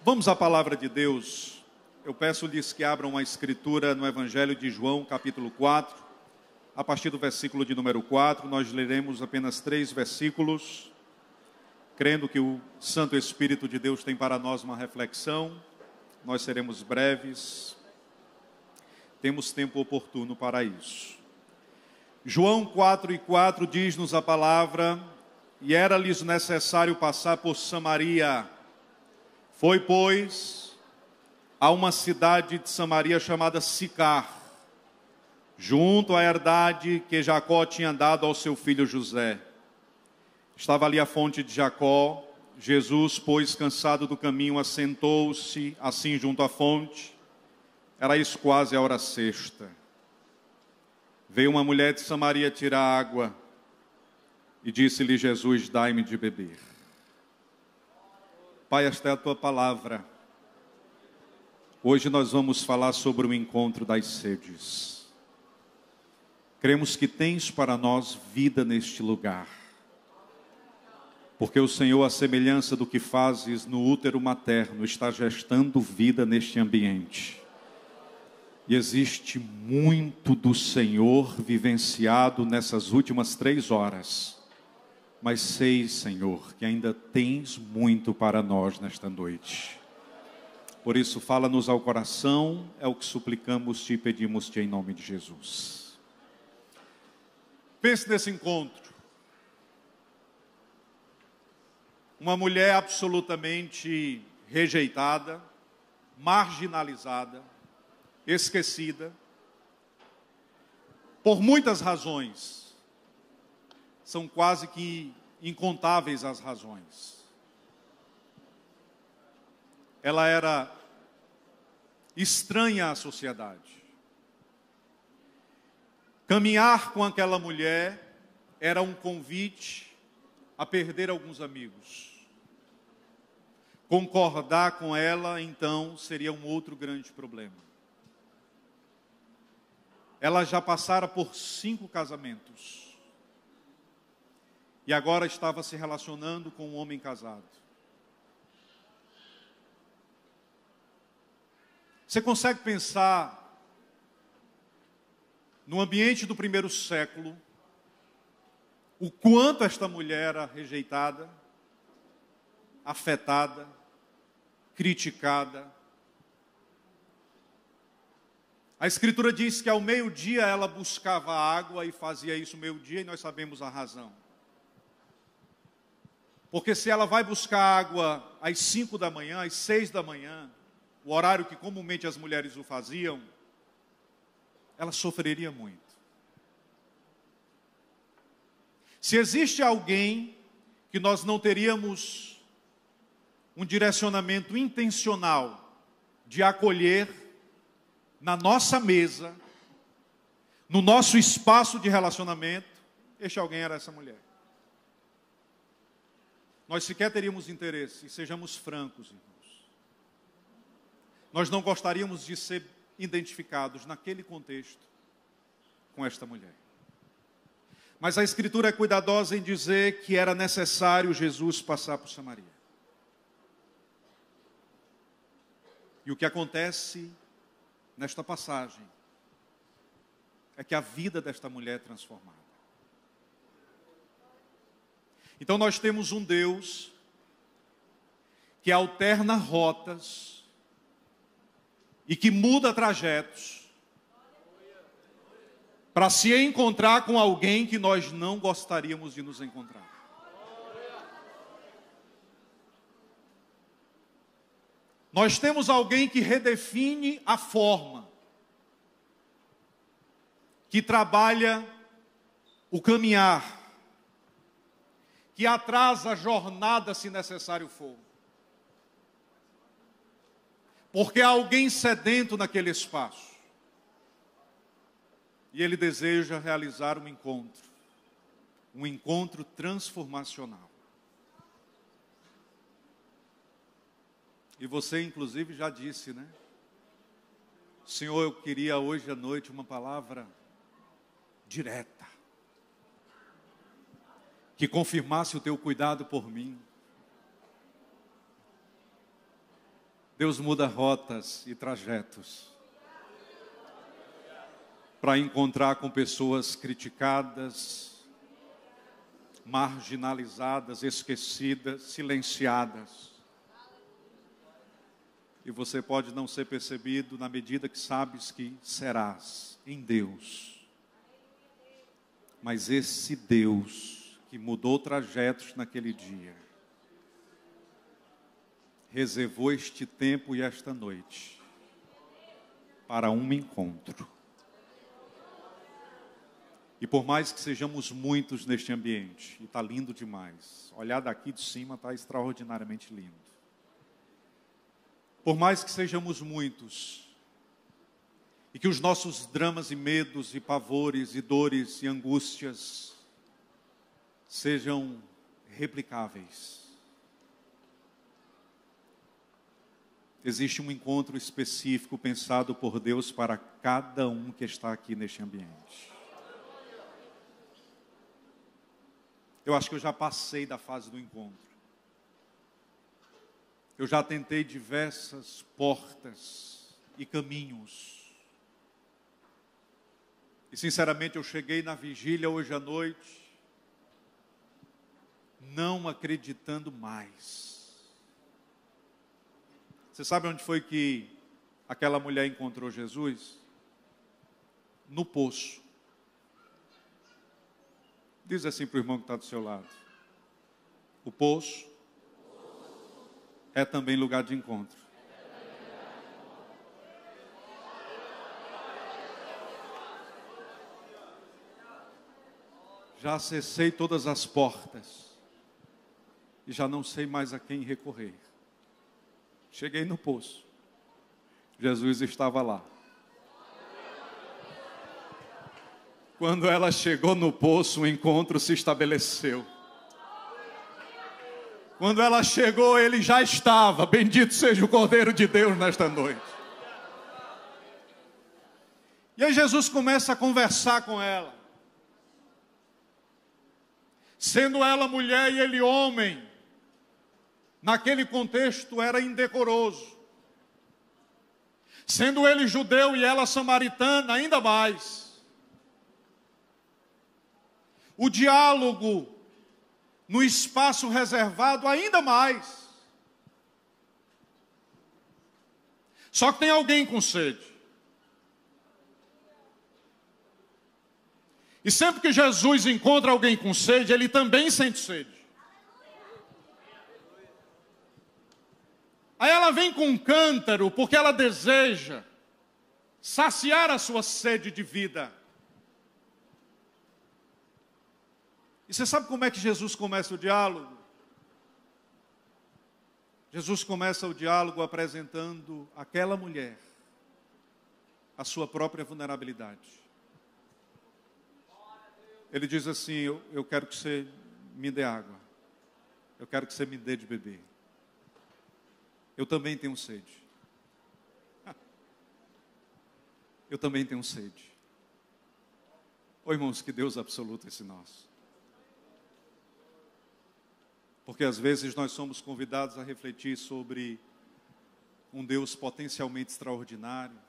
Vamos à palavra de Deus. Eu peço-lhes que abram a escritura no Evangelho de João, capítulo 4. A partir do versículo de número 4, nós leremos apenas 3 versículos, crendo que o Santo Espírito de Deus tem para nós uma reflexão. Nós seremos breves, temos tempo oportuno para isso. João 4:4 diz-nos a palavra: e era-lhes necessário passar por Samaria. Foi, pois, a uma cidade de Samaria chamada Sicar, junto à herdade que Jacó tinha dado ao seu filho José. Estava ali a fonte de Jacó. Jesus, pois, cansado do caminho, assentou-se assim junto à fonte. Era isso quase a hora sexta. Veio uma mulher de Samaria tirar água e disse-lhe Jesus: dai-me de beber. Pai, esta é a tua palavra. Hoje nós vamos falar sobre o encontro das sedes. Cremos que tens para nós vida neste lugar, porque o Senhor, à semelhança do que fazes no útero materno, está gestando vida neste ambiente. E existe muito do Senhor vivenciado nessas últimas 3 horas. Mas sei, Senhor, que ainda tens muito para nós nesta noite. Por isso, fala-nos ao coração, é o que suplicamos-te e pedimos-te em nome de Jesus. Pense nesse encontro. Uma mulher absolutamente rejeitada, marginalizada, esquecida, por muitas razões. São quase que incontáveis as razões. Ela era estranha à sociedade. Caminhar com aquela mulher era um convite a perder alguns amigos. Concordar com ela, então, seria um outro grande problema. Ela já passara por 5 casamentos. E agora estava se relacionando com um homem casado. Você consegue pensar no ambiente do primeiro século, o quanto esta mulher era rejeitada, afetada, criticada? A Escritura diz que ao meio-dia ela buscava água e fazia isso meio-dia, e nós sabemos a razão. Porque se ela vai buscar água às 5 da manhã, às 6 da manhã, o horário que comumente as mulheres o faziam, ela sofreria muito. Se existe alguém que nós não teríamos um direcionamento intencional de acolher na nossa mesa, no nosso espaço de relacionamento, este alguém era essa mulher. Nós sequer teríamos interesse, e sejamos francos, irmãos. Nós não gostaríamos de ser identificados naquele contexto com esta mulher. Mas a Escritura é cuidadosa em dizer que era necessário Jesus passar por Samaria. E o que acontece nesta passagem é que a vida desta mulher é transformada. Então nós temos um Deus que alterna rotas e que muda trajetos para se encontrar com alguém que nós não gostaríamos de nos encontrar. Nós temos alguém que redefine a forma, que trabalha o caminhar, que atrasa a jornada se necessário for. Porque há alguém sedento naquele espaço. E ele deseja realizar um encontro transformacional. E você, inclusive, já disse, né? Senhor, eu queria hoje à noite uma palavra direta, que confirmasse o teu cuidado por mim. Deus muda rotas e trajetos para encontrar com pessoas criticadas, marginalizadas, esquecidas, silenciadas. E você pode não ser percebido na medida que sabes que serás em Deus. Mas esse Deus que mudou trajetos naquele dia, reservou este tempo e esta noite para um encontro. E por mais que sejamos muitos neste ambiente, e está lindo demais, olhar daqui de cima está extraordinariamente lindo. Por mais que sejamos muitos, e que os nossos dramas e medos e pavores e dores e angústias sejam replicáveis, existe um encontro específico pensado por Deus para cada um que está aqui neste ambiente. Eu acho que eu já passei da fase do encontro. Eu já tentei diversas portas e caminhos. E sinceramente eu cheguei na vigília hoje à noite, não acreditando mais. Você sabe onde foi que aquela mulher encontrou Jesus? No poço. Diz assim para o irmão que está do seu lado: o poço é também lugar de encontro. Já acessei todas as portas e já não sei mais a quem recorrer. Cheguei no poço. Jesus estava lá. Quando ela chegou no poço, o encontro se estabeleceu. Quando ela chegou, ele já estava. Bendito seja o Cordeiro de Deus nesta noite. E aí Jesus começa a conversar com ela. Sendo ela mulher e ele homem, naquele contexto era indecoroso. Sendo ele judeu e ela samaritana, ainda mais. O diálogo no espaço reservado, ainda mais. Só que tem alguém com sede. E sempre que Jesus encontra alguém com sede, ele também sente sede. Aí ela vem com um cântaro, porque ela deseja saciar a sua sede de vida. E você sabe como é que Jesus começa o diálogo? Jesus começa o diálogo apresentando àquela mulher a sua própria vulnerabilidade. Ele diz assim: eu quero que você me dê água. Eu quero que você me dê de beber. Eu também tenho sede. Eu também tenho sede. Ô irmãos, que Deus absoluto esse nosso. Porque às vezes nós somos convidados a refletir sobre um Deus potencialmente extraordinário,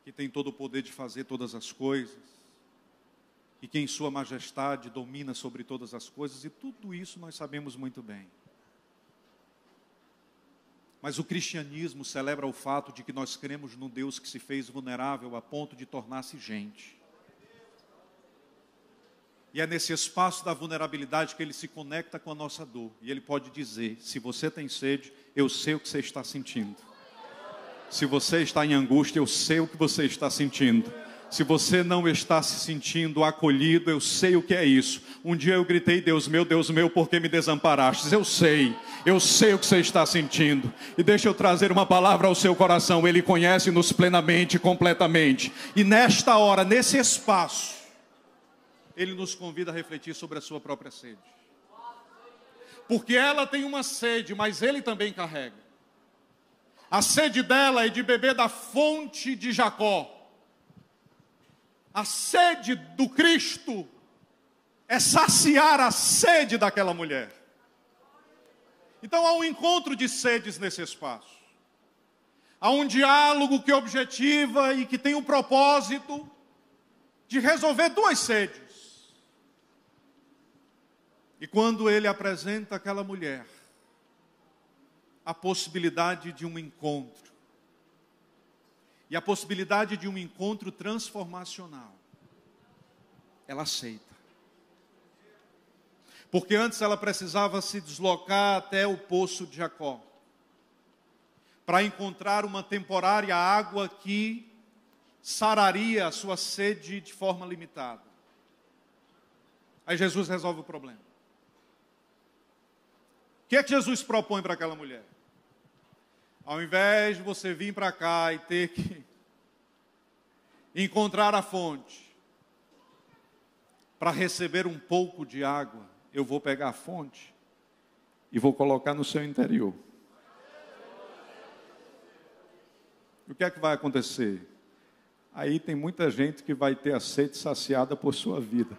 que tem todo o poder de fazer todas as coisas, e que em sua majestade domina sobre todas as coisas, e tudo isso nós sabemos muito bem. Mas o cristianismo celebra o fato de que nós cremos num Deus que se fez vulnerável a ponto de tornar-se gente. E é nesse espaço da vulnerabilidade que ele se conecta com a nossa dor. E ele pode dizer: se você tem sede, eu sei o que você está sentindo. Se você está em angústia, eu sei o que você está sentindo. Se você não está se sentindo acolhido, eu sei o que é isso. Um dia eu gritei: Deus meu, por que me desamparastes? Eu sei o que você está sentindo. E deixa eu trazer uma palavra ao seu coração. Ele conhece-nos plenamente, completamente. E nesta hora, nesse espaço, ele nos convida a refletir sobre a sua própria sede. Porque ela tem uma sede, mas ele também carrega. A sede dela é de beber da fonte de Jacó. A sede do Cristo é saciar a sede daquela mulher. Então há um encontro de sedes nesse espaço. Há um diálogo que objetiva e que tem o propósito de resolver duas sedes. E quando ele apresenta àquela mulher a possibilidade de um encontro, e a possibilidade de um encontro transformacional, ela aceita. Porque antes ela precisava se deslocar até o poço de Jacó, para encontrar uma temporária água que sararia a sua sede de forma limitada. Aí Jesus resolve o problema. O que é que Jesus propõe para aquela mulher? Ao invés de você vir para cá e ter que encontrar a fonte para receber um pouco de água, eu vou pegar a fonte e vou colocar no seu interior. O que é que vai acontecer? Aí tem muita gente que vai ter a sede saciada por sua vida,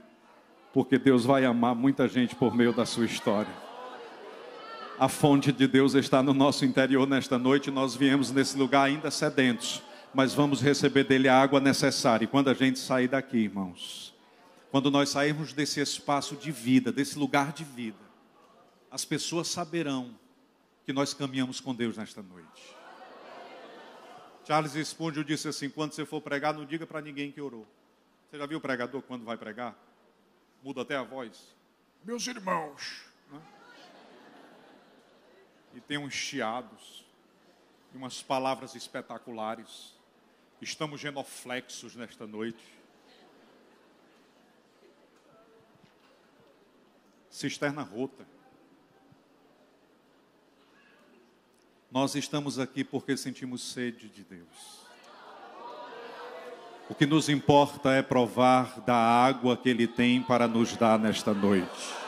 porque Deus vai amar muita gente por meio da sua história. A fonte de Deus está no nosso interior nesta noite. Nós viemos nesse lugar ainda sedentos, mas vamos receber dele a água necessária. E quando a gente sair daqui, irmãos, quando nós sairmos desse espaço de vida, desse lugar de vida, as pessoas saberão que nós caminhamos com Deus nesta noite. Charles Spurgeon disse assim: quando você for pregar, não diga para ninguém que orou. Você já viu o pregador quando vai pregar? Muda até a voz. Meus irmãos. E tem uns chiados, e umas palavras espetaculares. Estamos genuflexos nesta noite. Cisterna rota. Nós estamos aqui porque sentimos sede de Deus. O que nos importa é provar da água que Ele tem para nos dar nesta noite.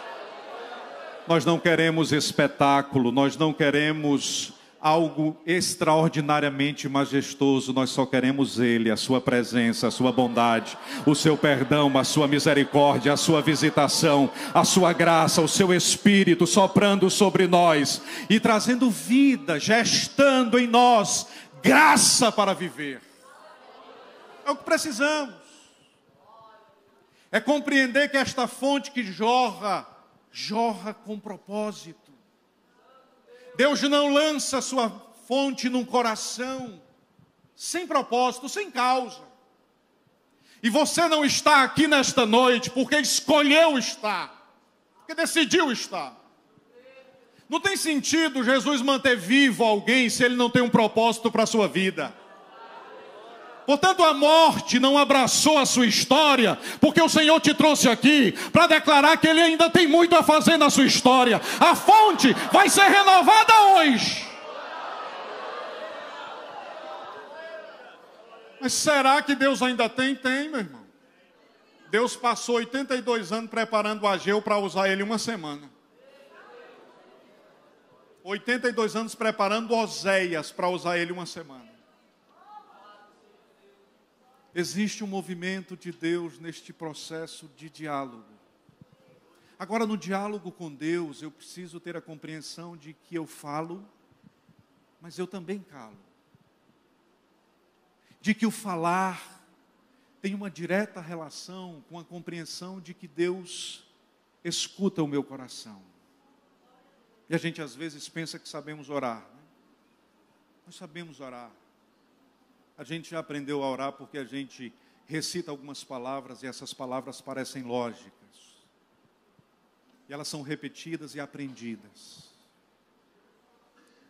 Nós não queremos espetáculo, nós não queremos algo extraordinariamente majestoso, nós só queremos Ele, a sua presença, a sua bondade, o seu perdão, a sua misericórdia, a sua visitação, a sua graça, o seu Espírito soprando sobre nós e trazendo vida, gestando em nós graça para viver. É o que precisamos. É compreender que esta fonte que jorra com propósito. Deus não lança sua fonte num coração sem propósito, sem causa. E você não está aqui nesta noite porque escolheu estar, porque decidiu estar. Não tem sentido Jesus manter vivo alguém se ele não tem um propósito para a sua vida. Portanto, a morte não abraçou a sua história, porque o Senhor te trouxe aqui para declarar que Ele ainda tem muito a fazer na sua história. A fonte vai ser renovada hoje. Mas será que Deus ainda tem? Tem, meu irmão. Deus passou 82 anos preparando o Ageu para usar ele uma semana. 82 anos preparando Oséias para usar ele uma semana. Existe um movimento de Deus neste processo de diálogo. Agora, no diálogo com Deus, eu preciso ter a compreensão de que eu falo, mas eu também calo. De que o falar tem uma direta relação com a compreensão de que Deus escuta o meu coração. E a gente às vezes pensa que sabemos orar, né? Nós sabemos orar. A gente já aprendeu a orar porque a gente recita algumas palavras e essas palavras parecem lógicas. E elas são repetidas e aprendidas.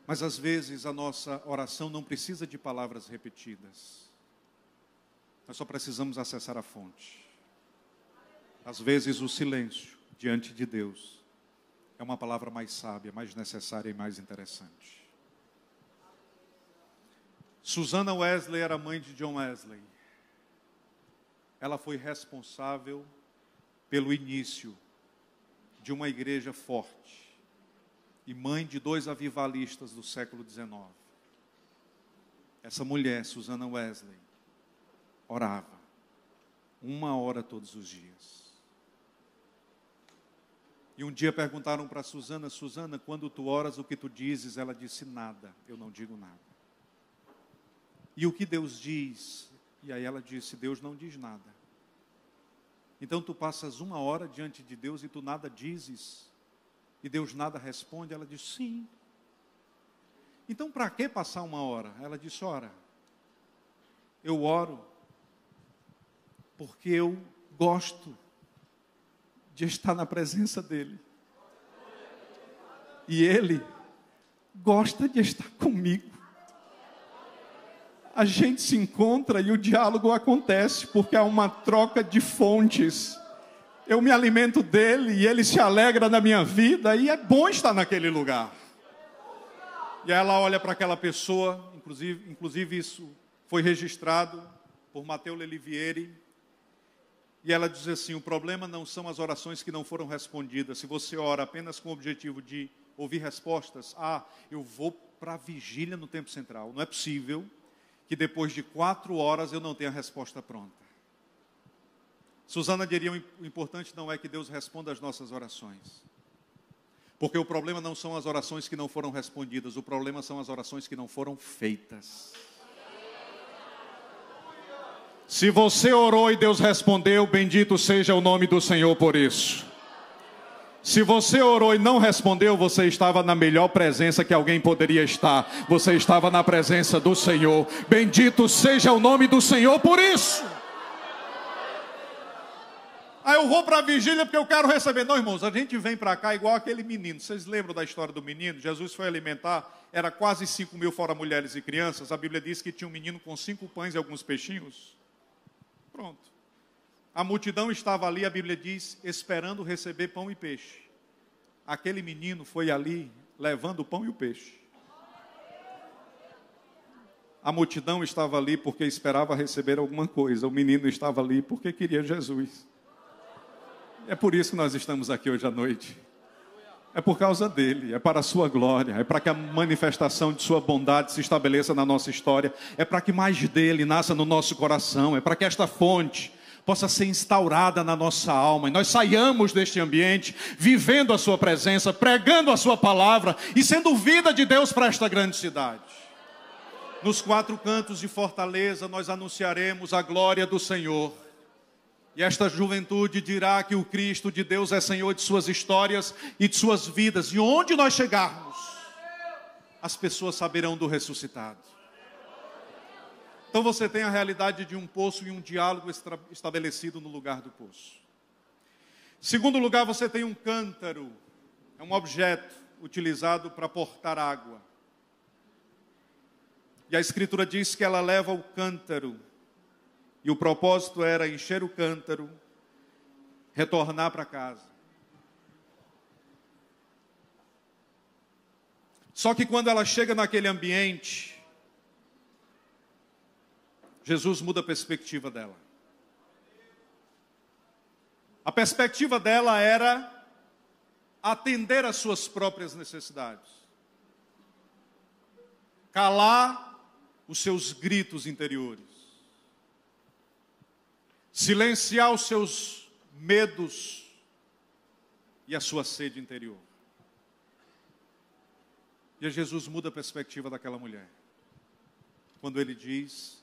Mas às vezes a nossa oração não precisa de palavras repetidas. Nós só precisamos acessar a fonte. Às vezes o silêncio diante de Deus é uma palavra mais sábia, mais necessária e mais interessante. Susana Wesley era mãe de John Wesley. Ela foi responsável pelo início de uma igreja forte e mãe de 2 avivalistas do século XIX. Essa mulher, Susana Wesley, orava 1 hora todos os dias. E um dia perguntaram para Susana: Susana, quando tu oras, o que tu dizes? Ela disse: nada, eu não digo nada. E o que Deus diz? E aí ela disse: Deus não diz nada. Então tu passas 1 hora diante de Deus e tu nada dizes? E Deus nada responde? Ela disse: sim. Então para que passar 1 hora? Ela disse: ora, eu oro porque eu gosto de estar na presença dEle. E Ele gosta de estar comigo. A gente se encontra e o diálogo acontece, porque há uma troca de fontes. Eu me alimento dele e ele se alegra na minha vida, e é bom estar naquele lugar. E aí ela olha para aquela pessoa, inclusive isso foi registrado por Mateus Lelivieri, e ela diz assim: o problema não são as orações que não foram respondidas. Se você ora apenas com o objetivo de ouvir respostas, eu vou para a vigília no tempo central. Não é possível que depois de 4 horas eu não tenha a resposta pronta. Susana diria: o importante não é que Deus responda às nossas orações. Porque o problema não são as orações que não foram respondidas, o problema são as orações que não foram feitas. Se você orou e Deus respondeu, bendito seja o nome do Senhor por isso. Se você orou e não respondeu, você estava na melhor presença que alguém poderia estar. Você estava na presença do Senhor. Bendito seja o nome do Senhor por isso. Eu vou para a vigília porque eu quero receber. Não, irmãos, a gente vem para cá igual aquele menino. Vocês lembram da história do menino? Jesus foi alimentar, era quase 5.000 fora mulheres e crianças. A Bíblia diz que tinha um menino com 5 pães e alguns peixinhos. Pronto. A multidão estava ali, a Bíblia diz, esperando receber pão e peixe. Aquele menino foi ali levando o pão e o peixe. A multidão estava ali porque esperava receber alguma coisa. O menino estava ali porque queria Jesus. É por isso que nós estamos aqui hoje à noite. É por causa dele, é para a sua glória, é para que a manifestação de sua bondade se estabeleça na nossa história, é para que mais dele nasça no nosso coração, é para que esta fonte possa ser instaurada na nossa alma, e nós saiamos deste ambiente, vivendo a sua presença, pregando a sua palavra, e sendo vida de Deus para esta grande cidade. Nos 4 cantos de Fortaleza, nós anunciaremos a glória do Senhor, e esta juventude dirá que o Cristo de Deus é Senhor de suas histórias e de suas vidas, e onde nós chegarmos, as pessoas saberão do ressuscitado. Então você tem a realidade de um poço e um diálogo estabelecido no lugar do poço. Em segundo lugar, você tem um cântaro. É um objeto utilizado para portar água. E a Escritura diz que ela leva o cântaro. E o propósito era encher o cântaro, retornar para casa. Só que quando ela chega naquele ambiente, Jesus muda a perspectiva dela. A perspectiva dela era atender às suas próprias necessidades. Calar os seus gritos interiores. Silenciar os seus medos e a sua sede interior. E Jesus muda a perspectiva daquela mulher. Quando ele diz: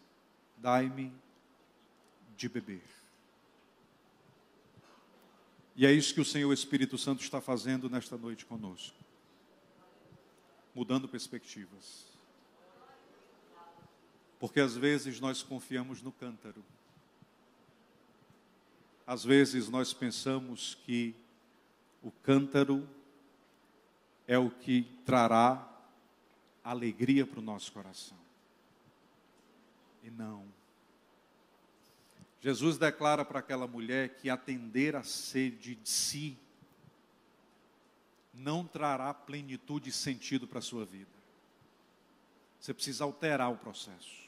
dai-me de beber. E é isso que o Senhor Espírito Santo está fazendo nesta noite conosco. Mudando perspectivas. Porque às vezes nós confiamos no cântaro. Às vezes nós pensamos que o cântaro é o que trará alegria para o nosso coração. E não. Jesus declara para aquela mulher que atender a sede de si não trará plenitude e sentido para a sua vida. Você precisa alterar o processo.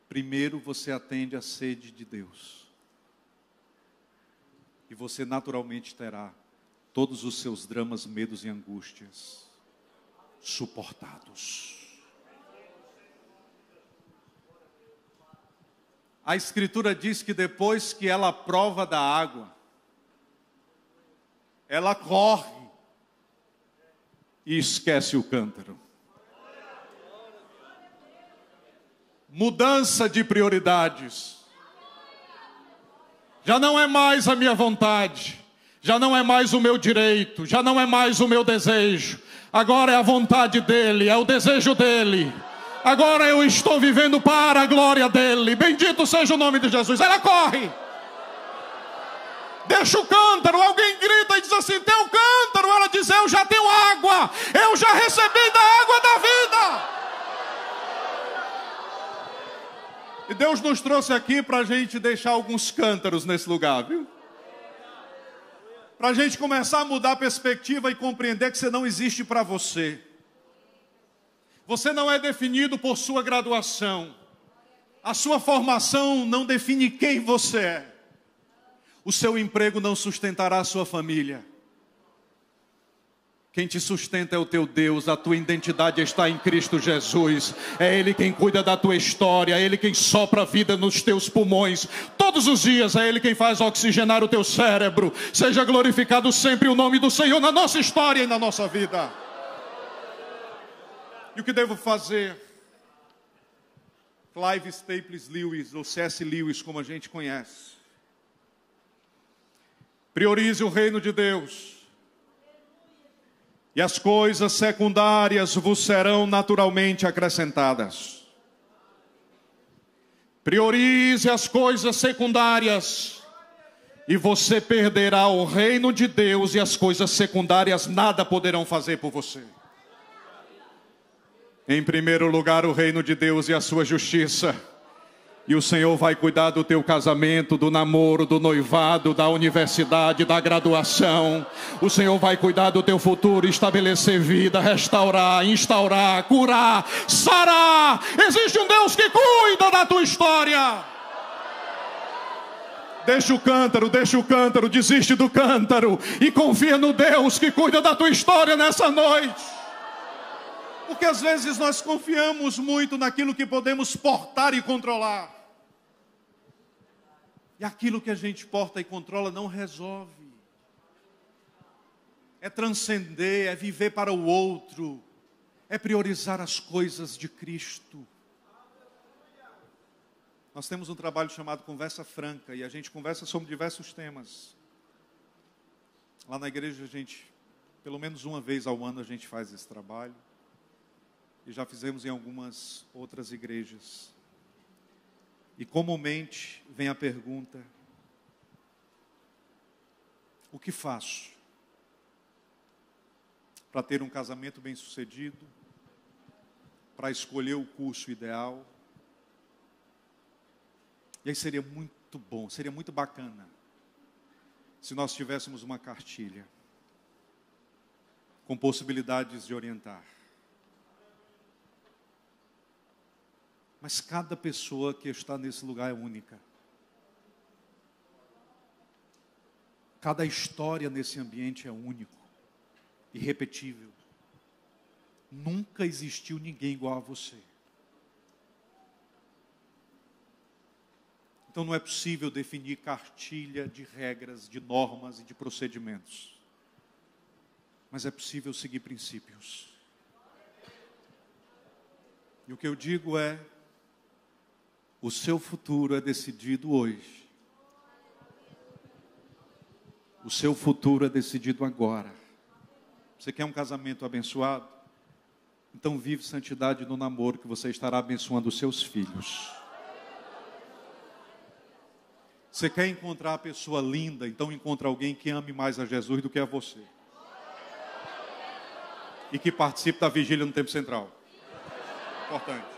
Primeiro você atende a sede de Deus. E você naturalmente terá todos os seus dramas, medos e angústias suportados. A Escritura diz que depois que ela prova da água, ela corre e esquece o cântaro. Mudança de prioridades. Já não é mais a minha vontade, já não é mais o meu direito, já não é mais o meu desejo. Agora é a vontade dele, é o desejo dele. Agora eu estou vivendo para a glória dele. Bendito seja o nome de Jesus. Ela corre. Deixa o cântaro. Alguém grita e diz assim: tem um cântaro. Ela diz: eu já tenho água. Eu já recebi da água da vida. E Deus nos trouxe aqui para a gente deixar alguns cântaros nesse lugar, viu? Para a gente começar a mudar a perspectiva e compreender que você não existe para você. Você não é definido por sua graduação. A sua formação não define quem você é. O seu emprego não sustentará a sua família. Quem te sustenta é o teu Deus. A tua identidade está em Cristo Jesus. É Ele quem cuida da tua história. É Ele quem sopra a vida nos teus pulmões. Todos os dias é Ele quem faz oxigenar o teu cérebro. Seja glorificado sempre o nome do Senhor na nossa história e na nossa vida. E o que devo fazer? Clive Staples Lewis, ou C.S. Lewis, como a gente conhece. Priorize o reino de Deus. E as coisas secundárias vos serão naturalmente acrescentadas. Priorize as coisas secundárias. E você perderá o reino de Deus e as coisas secundárias nada poderão fazer por você. Em primeiro lugar, o reino de Deus e a sua justiça. E o Senhor vai cuidar do teu casamento, do namoro, do noivado, da universidade, da graduação. O Senhor vai cuidar do teu futuro, estabelecer vida, restaurar, instaurar, curar, sarar. Existe um Deus que cuida da tua história. Deixa o cântaro, desiste do cântaro e confia no Deus que cuida da tua história nessa noite. Porque às vezes nós confiamos muito naquilo que podemos portar e controlar. E aquilo que a gente porta e controla não resolve. É transcender, é viver para o outro. É priorizar as coisas de Cristo. Nós temos um trabalho chamado Conversa Franca. E a gente conversa sobre diversos temas. Lá na igreja a gente, pelo menos uma vez ao ano a gente faz esse trabalho. E já fizemos em algumas outras igrejas. E comumente vem a pergunta: o que faço para ter um casamento bem-sucedido, para escolher o curso ideal? E aí seria muito bom, seria muito bacana se nós tivéssemos uma cartilha com possibilidades de orientar. Mas cada pessoa que está nesse lugar é única. Cada história nesse ambiente é único, irrepetível. Nunca existiu ninguém igual a você. Então não é possível definir cartilha de regras, de normas e de procedimentos. Mas é possível seguir princípios. E o que eu digo é: o seu futuro é decidido hoje. O seu futuro é decidido agora. Você quer um casamento abençoado? Então vive santidade no namoro, que você estará abençoando os seus filhos. Você quer encontrar a pessoa linda? Então encontra alguém que ame mais a Jesus do que a você. E que participe da vigília no tempo central. Importante.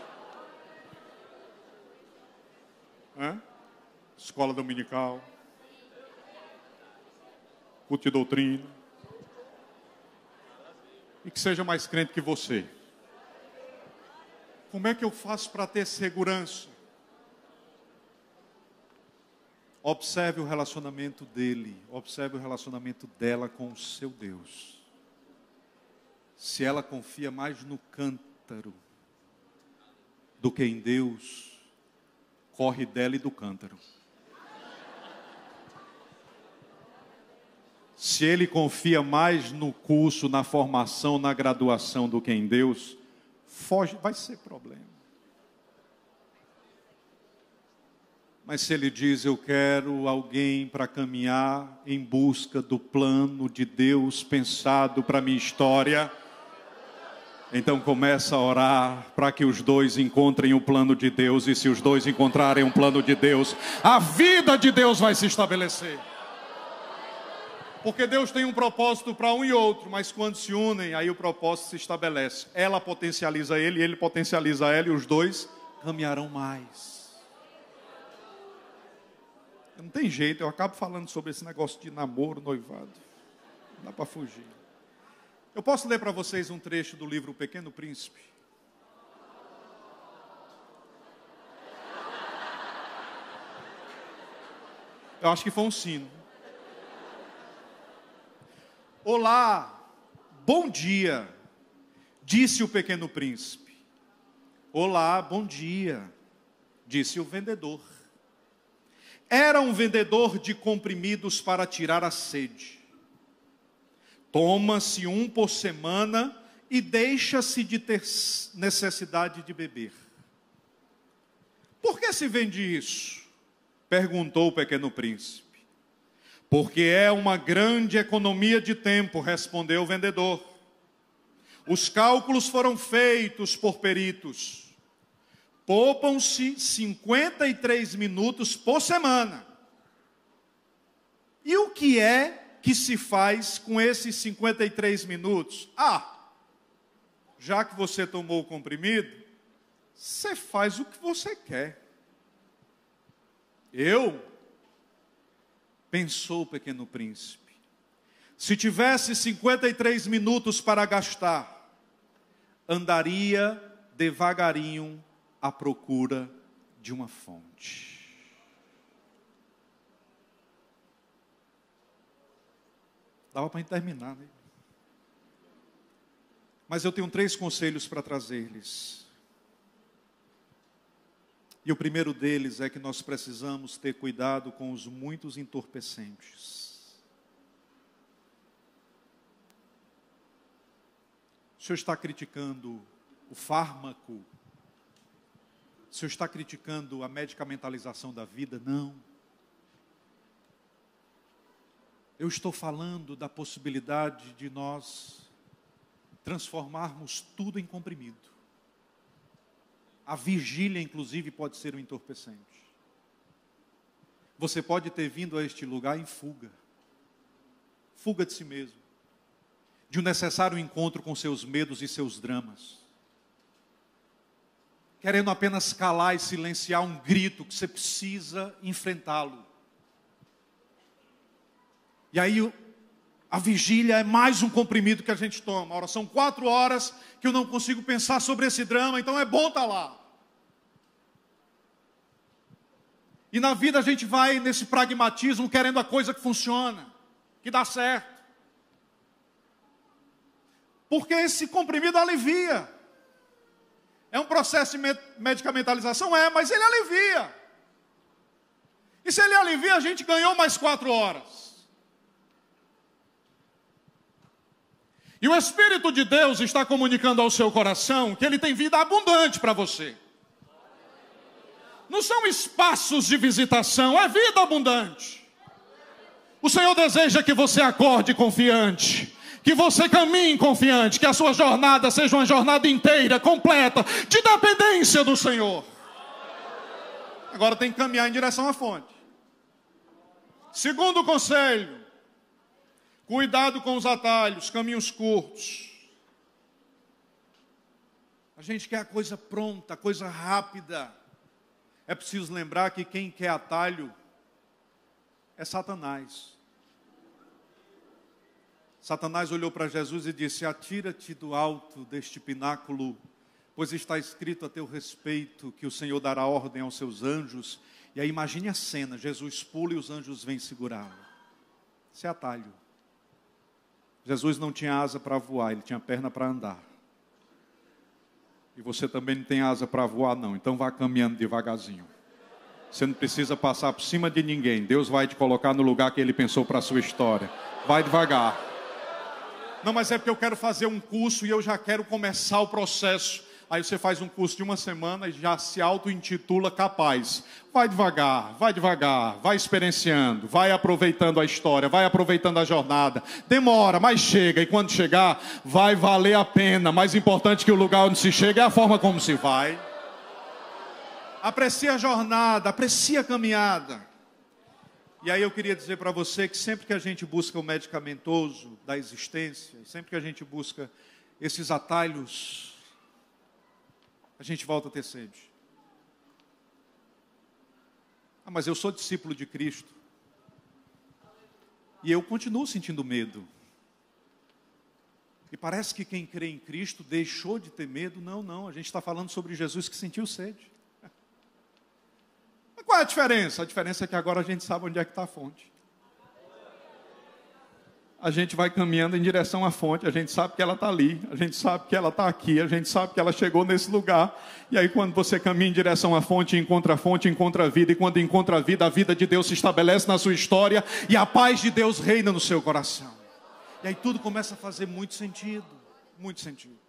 Escola dominical, culto de doutrina, e que seja mais crente que você. Como é que eu faço para ter segurança? Observe o relacionamento dele, observe o relacionamento dela com o seu Deus. Se ela confia mais no cântaro do que em Deus, corre dela e do cântaro. Se ele confia mais no curso, na formação, na graduação do que em Deus, foge, vai ser problema. Mas se ele diz, eu quero alguém para caminhar em busca do plano de Deus pensado para a minha história, então começa a orar para que os dois encontrem o plano de Deus, e se os dois encontrarem um plano de Deus, a vida de Deus vai se estabelecer. Porque Deus tem um propósito para um e outro, mas quando se unem, aí o propósito se estabelece. Ela potencializa ele potencializa ela, e os dois caminharão mais. Não tem jeito, eu acabo falando sobre esse negócio de namoro, noivado. Não dá para fugir. Eu posso ler para vocês um trecho do livro O Pequeno Príncipe? Eu acho que foi um sino. Olá, bom dia, disse o pequeno príncipe. Olá, bom dia, disse o vendedor. Era um vendedor de comprimidos para tirar a sede. Toma-se um por semana e deixa-se de ter necessidade de beber. Por que se vende isso? Perguntou o pequeno príncipe. Porque é uma grande economia de tempo, respondeu o vendedor. Os cálculos foram feitos por peritos. Poupam-se 53 minutos por semana. E o que é que se faz com esses 53 minutos? Já que você tomou o comprimido, você faz o que você quer. Pensou o pequeno príncipe, se tivesse 53 minutos para gastar, andaria devagarinho à procura de uma fonte. Dava para terminar, né? Mas eu tenho 3 conselhos para trazer-lhes. E o primeiro deles é que nós precisamos ter cuidado com os muitos entorpecentes. O senhor está criticando o fármaco? O senhor está criticando a medicamentalização da vida? Não. Eu estou falando da possibilidade de nós transformarmos tudo em comprimido. A vigília, inclusive, pode ser um entorpecente. Você pode ter vindo a este lugar em fuga. Fuga de si mesmo. De um necessário encontro com seus medos e seus dramas. Querendo apenas calar e silenciar um grito que você precisa enfrentá-lo. E aí, a vigília é mais um comprimido que a gente toma. Ora, são 4 horas que eu não consigo pensar sobre esse drama, então é bom estar lá. E na vida a gente vai nesse pragmatismo, querendo a coisa que funciona, que dá certo. Porque esse comprimido alivia. É um processo de medicamentalização? Mas ele alivia. E se ele alivia, a gente ganhou mais 4 horas. E o Espírito de Deus está comunicando ao seu coração que Ele tem vida abundante para você. Não são espaços de visitação, é vida abundante. O Senhor deseja que você acorde confiante, que você caminhe confiante, que a sua jornada seja uma jornada inteira, completa, de dependência do Senhor. Agora tem que caminhar em direção à fonte. Segundo conselho, cuidado com os atalhos, caminhos curtos. A gente quer a coisa pronta, a coisa rápida. É preciso lembrar que quem quer atalho é Satanás. Satanás olhou para Jesus e disse: atira-te do alto deste pináculo, pois está escrito a teu respeito que o Senhor dará ordem aos seus anjos. E aí imagine a cena, Jesus pula e os anjos vêm segurá-lo. Isso é atalho. Jesus não tinha asa para voar, ele tinha perna para andar. E você também não tem asa para voar não, então vá caminhando devagarzinho. Você não precisa passar por cima de ninguém. Deus vai te colocar no lugar que Ele pensou para a sua história. Vai devagar. Não, mas é porque eu quero fazer um curso e eu já quero começar o processo. Aí você faz um curso de uma semana e já se auto-intitula capaz. Vai devagar, vai experienciando, vai aproveitando a história, vai aproveitando a jornada. Demora, mas chega. E quando chegar, vai valer a pena. Mais importante que o lugar onde se chega é a forma como se vai. Aprecie a jornada, aprecie a caminhada. E aí eu queria dizer para você que sempre que a gente busca o medicamentoso da existência, sempre que a gente busca esses atalhos, a gente volta a ter sede. Ah, mas eu sou discípulo de Cristo. E eu continuo sentindo medo. E parece que quem crê em Cristo deixou de ter medo. Não, a gente está falando sobre Jesus que sentiu sede. Mas qual é a diferença? A diferença é que agora a gente sabe onde é que está a fonte. A gente vai caminhando em direção à fonte, a gente sabe que ela está ali, a gente sabe que ela está aqui, a gente sabe que ela chegou nesse lugar. E aí quando você caminha em direção à fonte, encontra a vida, e quando encontra a vida de Deus se estabelece na sua história, e a paz de Deus reina no seu coração. E aí tudo começa a fazer muito sentido, muito sentido.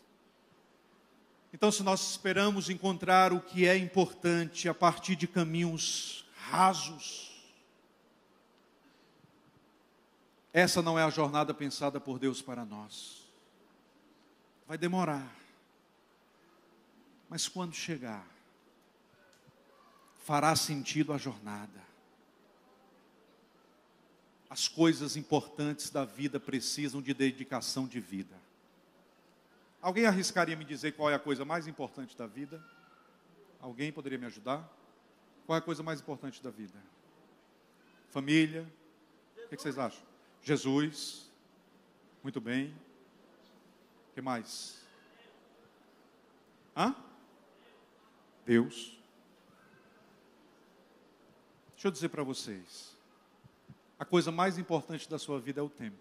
Então, se nós esperamos encontrar o que é importante a partir de caminhos rasos, essa não é a jornada pensada por Deus para nós. Vai demorar. Mas quando chegar, fará sentido a jornada. As coisas importantes da vida precisam de dedicação de vida. Alguém arriscaria me dizer qual é a coisa mais importante da vida? Alguém poderia me ajudar? Qual é a coisa mais importante da vida? Família? O que vocês acham? Jesus, muito bem. O que mais? Deus. Deixa eu dizer para vocês. A coisa mais importante da sua vida é o tempo.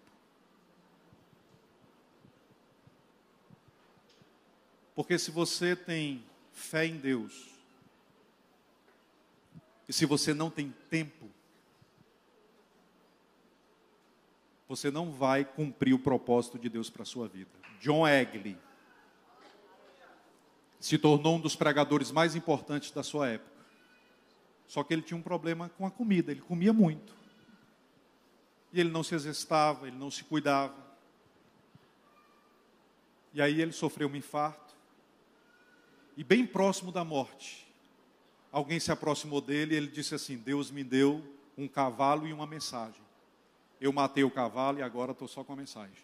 Porque se você tem fé em Deus, e se você não tem tempo, você não vai cumprir o propósito de Deus para a sua vida. John Egley se tornou um dos pregadores mais importantes da sua época. Só que ele tinha um problema com a comida, ele comia muito. E ele não se exercitava, ele não se cuidava. E aí ele sofreu um infarto. E bem próximo da morte, alguém se aproximou dele e ele disse assim: Deus me deu um cavalo e uma mensagem. Eu matei o cavalo e agora estou só com a mensagem.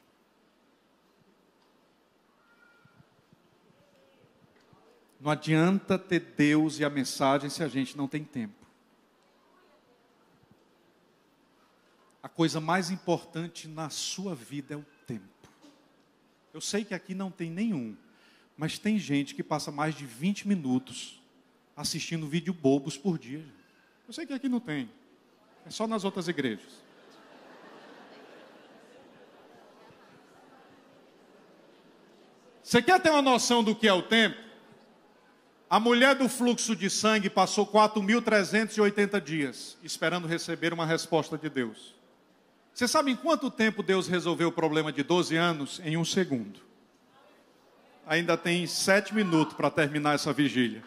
Não adianta ter Deus e a mensagem se a gente não tem tempo. A coisa mais importante na sua vida é o tempo. Eu sei que aqui não tem nenhum, mas tem gente que passa mais de 20 minutos assistindo vídeo bobos por dia. Eu sei que aqui não tem, é só nas outras igrejas. Você quer ter uma noção do que é o tempo? A mulher do fluxo de sangue passou 4.380 dias esperando receber uma resposta de Deus. Você sabe em quanto tempo Deus resolveu o problema de 12 anos? Em 1 segundo. Ainda tem 7 minutos para terminar essa vigília.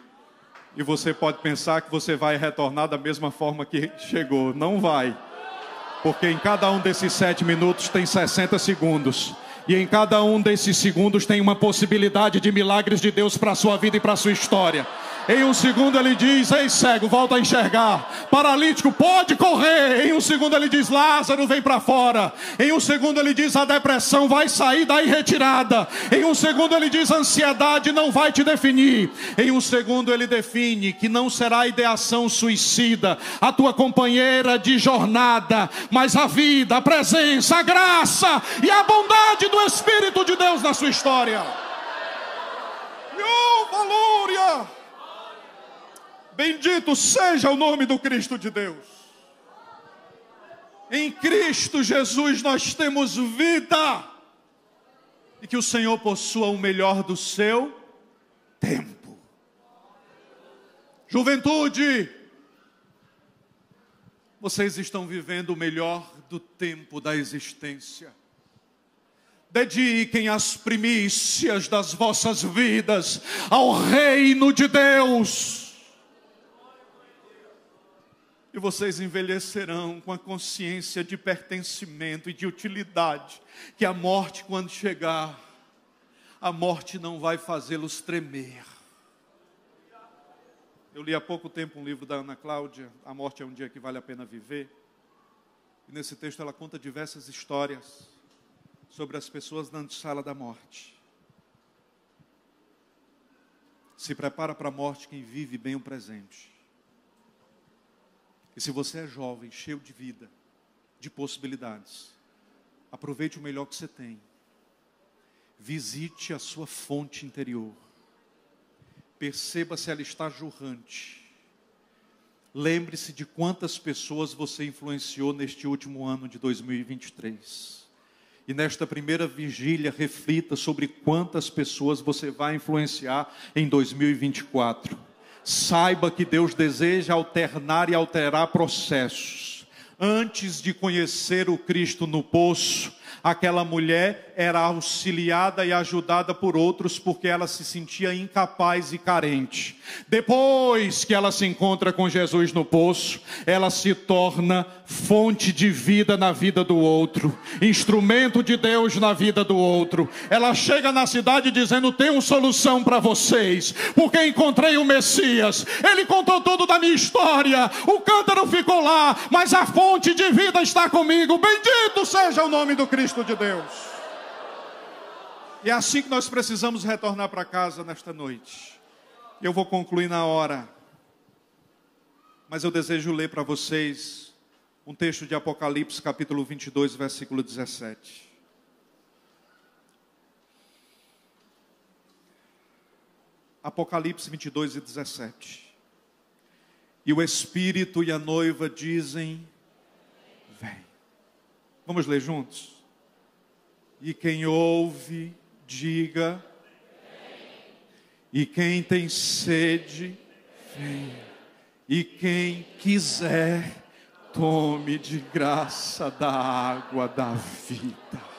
E você pode pensar que você vai retornar da mesma forma que chegou. Não vai. Porque em cada um desses 7 minutos tem 60 segundos. E em cada um desses segundos tem uma possibilidade de milagres de Deus para a sua vida e para a sua história. Em 1 segundo ele diz: ei cego, volta a enxergar. Paralítico, pode correr. Em 1 segundo ele diz: Lázaro, vem para fora. Em 1 segundo ele diz: a depressão vai sair daí retirada. Em 1 segundo ele diz: a ansiedade não vai te definir. Em 1 segundo ele define que não será a ideação suicida, a tua companheira de jornada, mas a vida, a presença, a graça e a bondade do Espírito de Deus na sua história. Glória! Bendito seja o nome do Cristo de Deus. Em Cristo Jesus nós temos vida. E que o Senhor possua o melhor do seu tempo. Juventude, Vocês estão vivendo o melhor do tempo da existência. Dediquem as primícias das vossas vidas ao reino de Deus. E vocês envelhecerão com a consciência de pertencimento e de utilidade, que a morte, quando chegar, a morte não vai fazê-los tremer. Eu li há pouco tempo um livro da Ana Cláudia, A Morte é um Dia que Vale a Pena Viver. E nesse texto ela conta diversas histórias sobre as pessoas na antessala da morte. Se prepara para a morte quem vive bem o presente. E se você é jovem, cheio de vida, de possibilidades, aproveite o melhor que você tem. Visite a sua fonte interior. Perceba se ela está jorrante. Lembre-se de quantas pessoas você influenciou neste último ano de 2023. E nesta primeira vigília, reflita sobre quantas pessoas você vai influenciar em 2024. Saiba que Deus deseja alternar e alterar processos. Antes de conhecer o Cristo no poço, aquela mulher era auxiliada e ajudada por outros porque ela se sentia incapaz e carente. Depois que ela se encontra com Jesus no poço, ela se torna fonte de vida na vida do outro, instrumento de Deus na vida do outro. Ela chega na cidade dizendo: tenho solução para vocês, porque encontrei o Messias. Ele contou tudo da minha história, o cântaro ficou lá, mas a fonte de vida está comigo. Bendito seja o nome do Cristo de Deus. E é assim que nós precisamos retornar para casa nesta noite. Eu vou concluir na hora, mas eu desejo ler para vocês um texto de Apocalipse, capítulo 22, versículo 17. Apocalipse 22 e 17. E o Espírito e a noiva dizem: vem. Vamos ler juntos? E quem ouve, diga: vem. E quem tem sede, vem. E quem quiser, tome de graça da água da vida.